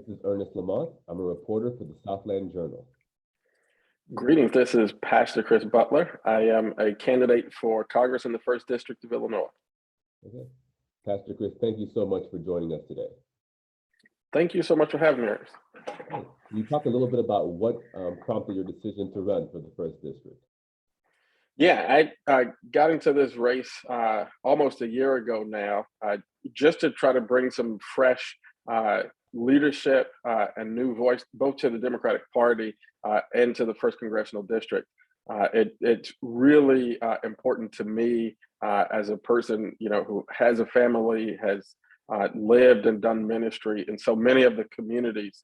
This is Ernest Lamont. I'm a reporter for the Southland Journal. Greetings, this is Pastor Chris Butler. I am a candidate for Congress in the 1st District of Illinois. Okay. Pastor Chris, thank you so much for joining us today. Thank you so much for having me, Ernest. Can you talk a little bit about what prompted your decision to run for the 1st District? Yeah, I got into this race almost a year ago now, just to try to bring some fresh leadership and new voice, both to the Democratic Party and to the 1st Congressional District. It's really important to me as a person, who has a family, has lived and done ministry in so many of the communities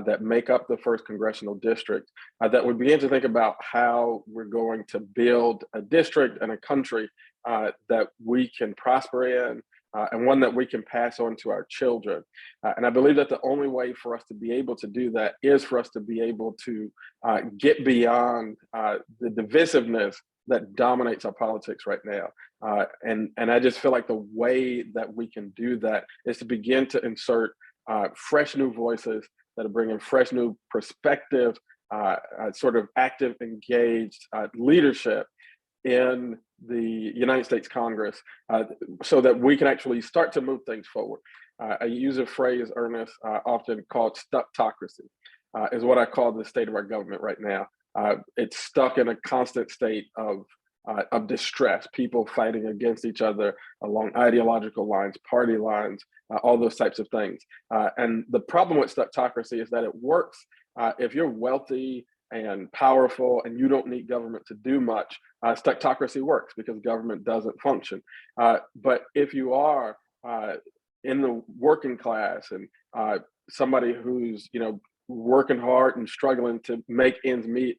that make up the 1st Congressional District, that we begin to think about how we're going to build a district and a country that we can prosper in, and one that we can pass on to our children. And I believe that the only way for us to be able to do that is for us to be able to get beyond the divisiveness that dominates our politics right now. And I just feel like the way that we can do that is to begin to insert fresh new voices that are bringing fresh new perspective, sort of active, engaged leadership in the United States Congress, so that we can actually start to move things forward. I use a phrase, Ernest, often called stuckocracy, is what I call the state of our government right now. It's stuck in a constant state of distress, people fighting against each other along ideological lines, party lines, all those types of things. And the problem with stuckocracy is that it works if you're wealthy and powerful and you don't need government to do much. Stuckocracy works because government doesn't function. But if you are in the working class and somebody who's working hard and struggling to make ends meet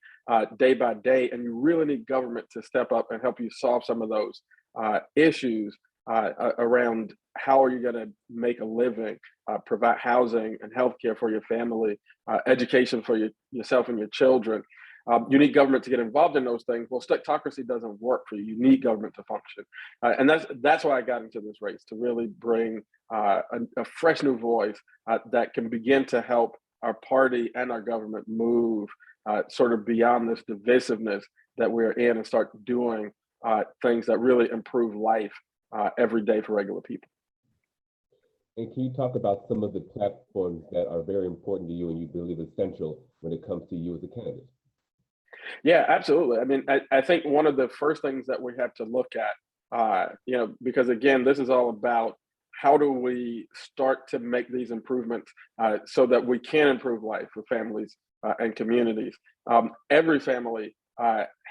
day by day, and you really need government to step up and help you solve some of those issues around how are you going to make a living, provide housing and healthcare for your family, education for yourself and your children. You need government to get involved in those things. Well, stuckocracy doesn't work for you. You need government to function. And that's why I got into this race, to really bring a fresh new voice that can begin to help our party and our government move sort of beyond this divisiveness that we're in and start doing things that really improve life every day for regular people. And can you talk about some of the platforms that are very important to you and you believe essential when it comes to you as a candidate? Yeah, absolutely. I mean, I think one of the first things that we have to look at, because again, this is all about how do we start to make these improvements so that we can improve life for families and communities. Every family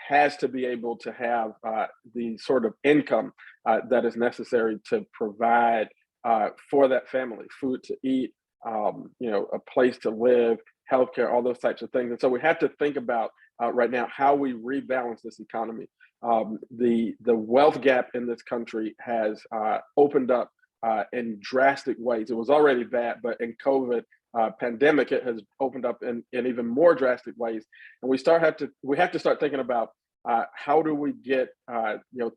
has to be able to have the sort of income that is necessary to provide for that family, food to eat, a place to live, healthcare, all those types of things. And so we have to think about right now how we rebalance this economy. The wealth gap in this country has opened up in drastic ways. It was already bad, but in COVID pandemic, it has opened up in even more drastic ways. And we have to start thinking about how do we get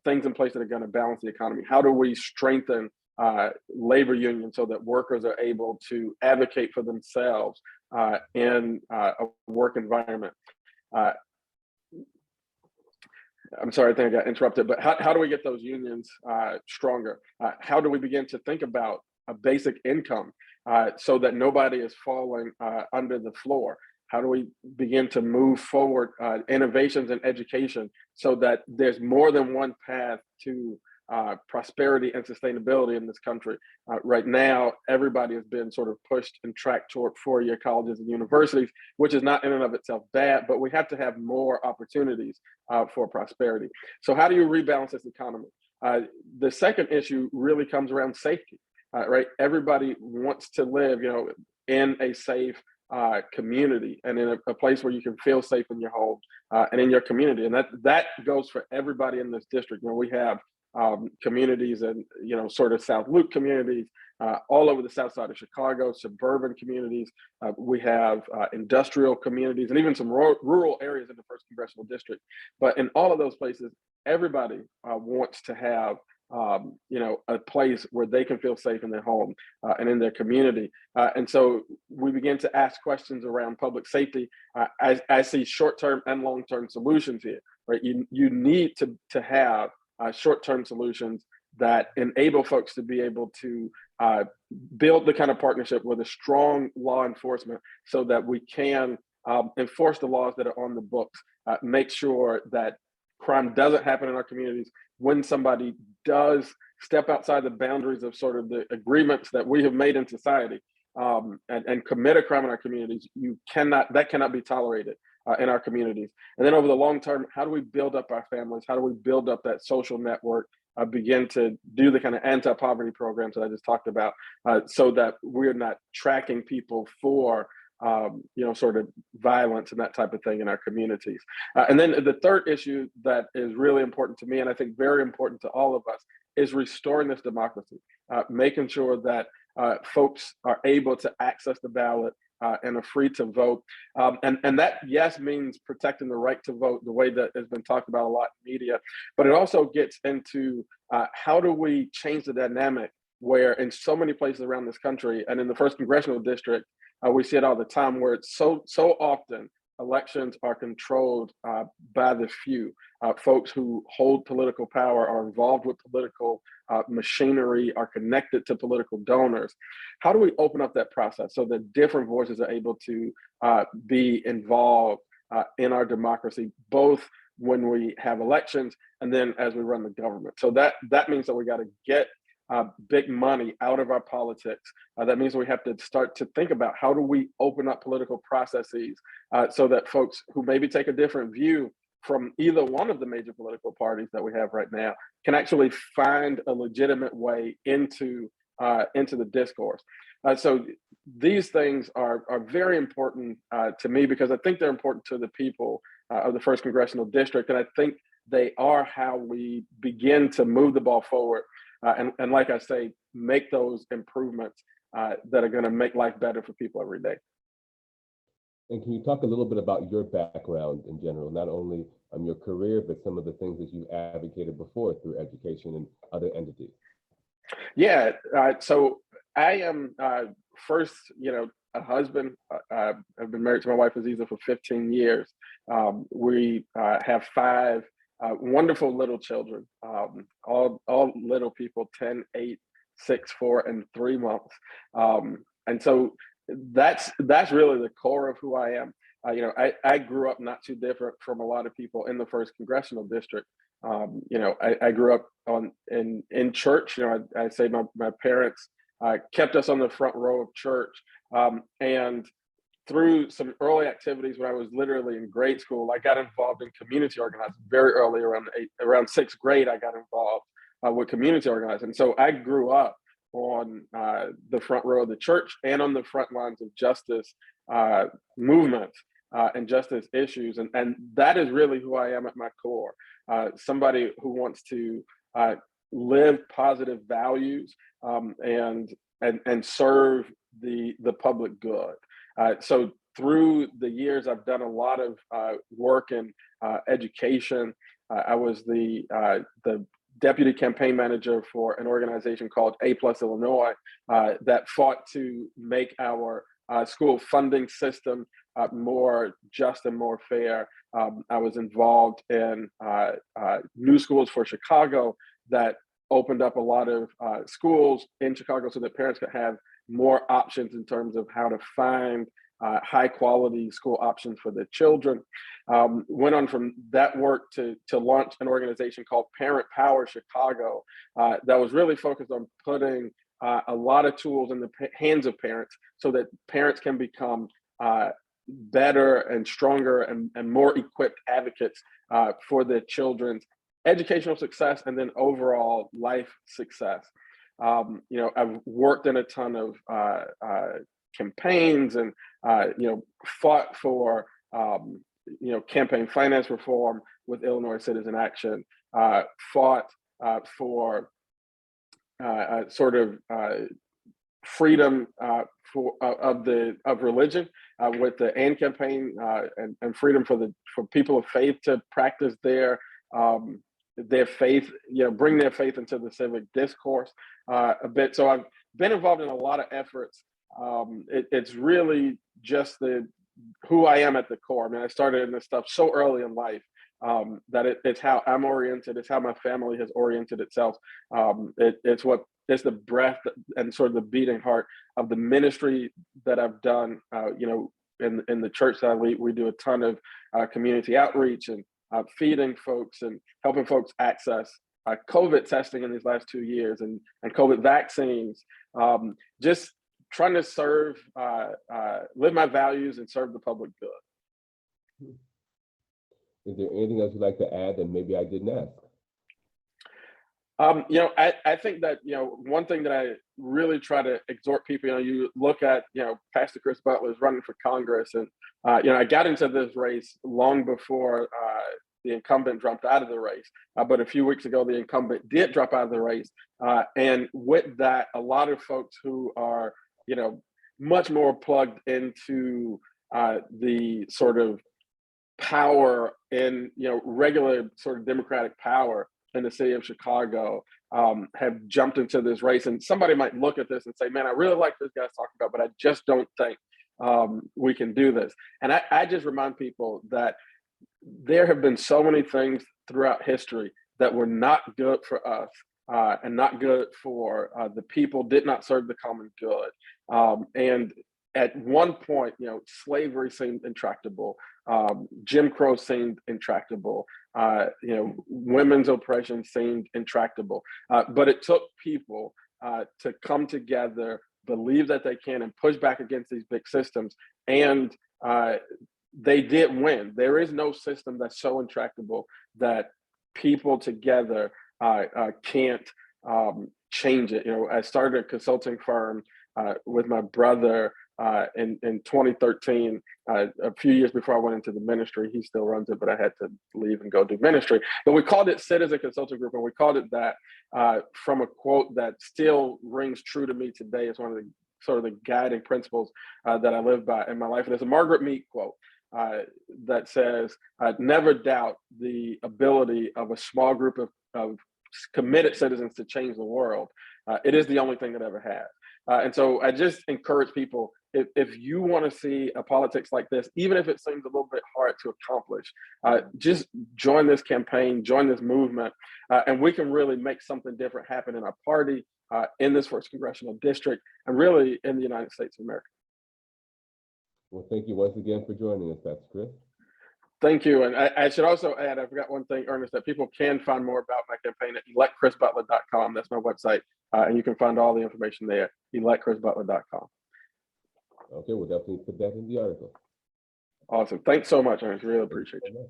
things in place that are going to balance the economy? How do we strengthen labor unions so that workers are able to advocate for themselves in a work environment? I'm sorry, I think I got interrupted, but how do we get those unions stronger? How do we begin to think about a basic income so that nobody is falling under the floor? How do we begin to move forward innovations in education so that there's more than one path to prosperity and sustainability in this country? Right now, everybody has been sort of pushed and tracked toward four-year colleges and universities, which is not in and of itself bad, but we have to have more opportunities for prosperity. So how do you rebalance this economy? The second issue really comes around safety, right? Everybody wants to live, in a safe community and in a place where you can feel safe in your home and in your community. And that goes for everybody in this district. We have communities and sort of South Loop communities all over the south side of Chicago, suburban communities. We have industrial communities and even some rural areas in the 1st Congressional District. But in all of those places, everybody wants to have a place where they can feel safe in their home and in their community. And so we begin to ask questions around public safety. I see short-term and long-term solutions here, right? You need to have short-term solutions that enable folks to be able to build the kind of partnership with a strong law enforcement so that we can enforce the laws that are on the books, make sure that crime doesn't happen in our communities. When somebody does step outside the boundaries of sort of the agreements that we have made in society, and commit a crime in our communities, that cannot be tolerated in our communities. And then over the long term, how do we build up our families? How do we build up that social network? Begin to do the kind of anti-poverty programs that I just talked about, so that we're not tracking people for sort of violence and that type of thing in our communities. And then the third issue that is really important to me, and I think very important to all of us, is restoring this democracy, making sure that folks are able to access the ballot and are free to vote. And that, yes, means protecting the right to vote the way that has been talked about a lot in media, but it also gets into how do we change the dynamic where in so many places around this country and in the first congressional district, we see it all the time where it's so often elections are controlled by the few. Folks who hold political power are involved with political machinery, are connected to political donors. How do we open up that process so that different voices are able to be involved in our democracy, both when we have elections and then as we run the government? So that means that we got to get big money out of our politics. That means we have to start to think about how do we open up political processes so that folks who maybe take a different view from either one of the major political parties that we have right now can actually find a legitimate way into the discourse. So these things are very important to me because I think they're important to the people of the first congressional district, and I think they are how we begin to move the ball forward. And like I say, make those improvements that are going to make life better for people every day. And can you talk a little bit about your background in general, not only your career, but some of the things that you advocated before through education and other entities? Yeah, so I am first, a husband. I've been married to my wife Aziza for 15 years. We have 5 wonderful little children, all little people, 10, 8, 6, 4, and 3 months. And so that's really the core of who I am. I grew up not too different from a lot of people in the first congressional district. I grew up in church. I say my parents kept us on the front row of church, and through some early activities when I was literally in grade school, I got involved in community organizing very early. Around 6th grade, I got involved with community organizing. So I grew up on the front row of the church and on the front lines of justice movements and justice issues. And that is really who I am at my core. Somebody who wants to live positive values and serve the public good. So through the years, I've done a lot of work in education. I was the deputy campaign manager for an organization called A+ Illinois that fought to make our school funding system more just and more fair. I was involved in New Schools for Chicago that opened up a lot of schools in Chicago so that parents could have more options in terms of how to find high quality school options for their children. Went on from that work to launch an organization called Parent Power Chicago that was really focused on putting a lot of tools in the hands of parents so that parents can become better and stronger and more equipped advocates for their children's educational success and then overall life success. I've worked in a ton of campaigns and fought for campaign finance reform with Illinois Citizen Action, fought for sort of freedom of religion with the AND campaign and freedom for people of faith to practice their their faith, bring their faith into the civic discourse a bit. So I've been involved in a lot of efforts. It's really just who I am at the core. I mean, I started in this stuff so early in life that it's how I'm oriented. It's how my family has oriented itself. It's the breath and sort of the beating heart of the ministry that I've done. In the church that I lead, we do a ton of community outreach and feeding folks and helping folks access COVID testing in these last 2 years and COVID vaccines. Just trying to serve, live my values and serve the public good. Is there anything else you'd like to add that maybe I didn't ask? I think that, one thing that I really try to exhort people, you look at, Pastor Chris Butler is running for Congress, and, I got into this race long before the incumbent dropped out of the race. But a few weeks ago, the incumbent did drop out of the race. And with that, a lot of folks who are, much more plugged into the sort of power in, regular sort of Democratic power in the city of Chicago have jumped into this race. And somebody might look at this and say, man, I really like this guy's talking about, but I just don't think we can do this. And I just remind people that there have been so many things throughout history that were not good for us and not good for the people, did not serve the common good. And at one point, slavery seemed intractable. Jim Crow seemed intractable. Women's oppression seemed intractable. But it took people to come together, believe that they can, and push back against these big systems. And they did win. There is no system that's so intractable that people together can't change it. I started a consulting firm with my brother in 2013, a few years before I went into the ministry. He still runs it, but I had to leave and go do ministry. But we called it Citizen Consulting Group, and we called it that from a quote that still rings true to me today. It's one of the sort of the guiding principles that I live by in my life. And it's a Margaret Mead quote that says, never doubt the ability of a small group of committed citizens to change the world. It is the only thing that ever has. And so I just encourage people, if you want to see a politics like this, even if it seems a little bit hard to accomplish, just join this campaign, join this movement, and we can really make something different happen in our party, in this 1st Congressional District, and really in the United States of America. Well, thank you once again for joining us, Pastor Chris. Thank you. And I should also add, I forgot one thing, Ernest, that people can find more about my campaign at electchrisbutler.com. That's my website. And you can find all the information there, electchrisbutler.com. Okay, we'll definitely put that in the article. Awesome. Thanks so much, Ernest. Really appreciate it.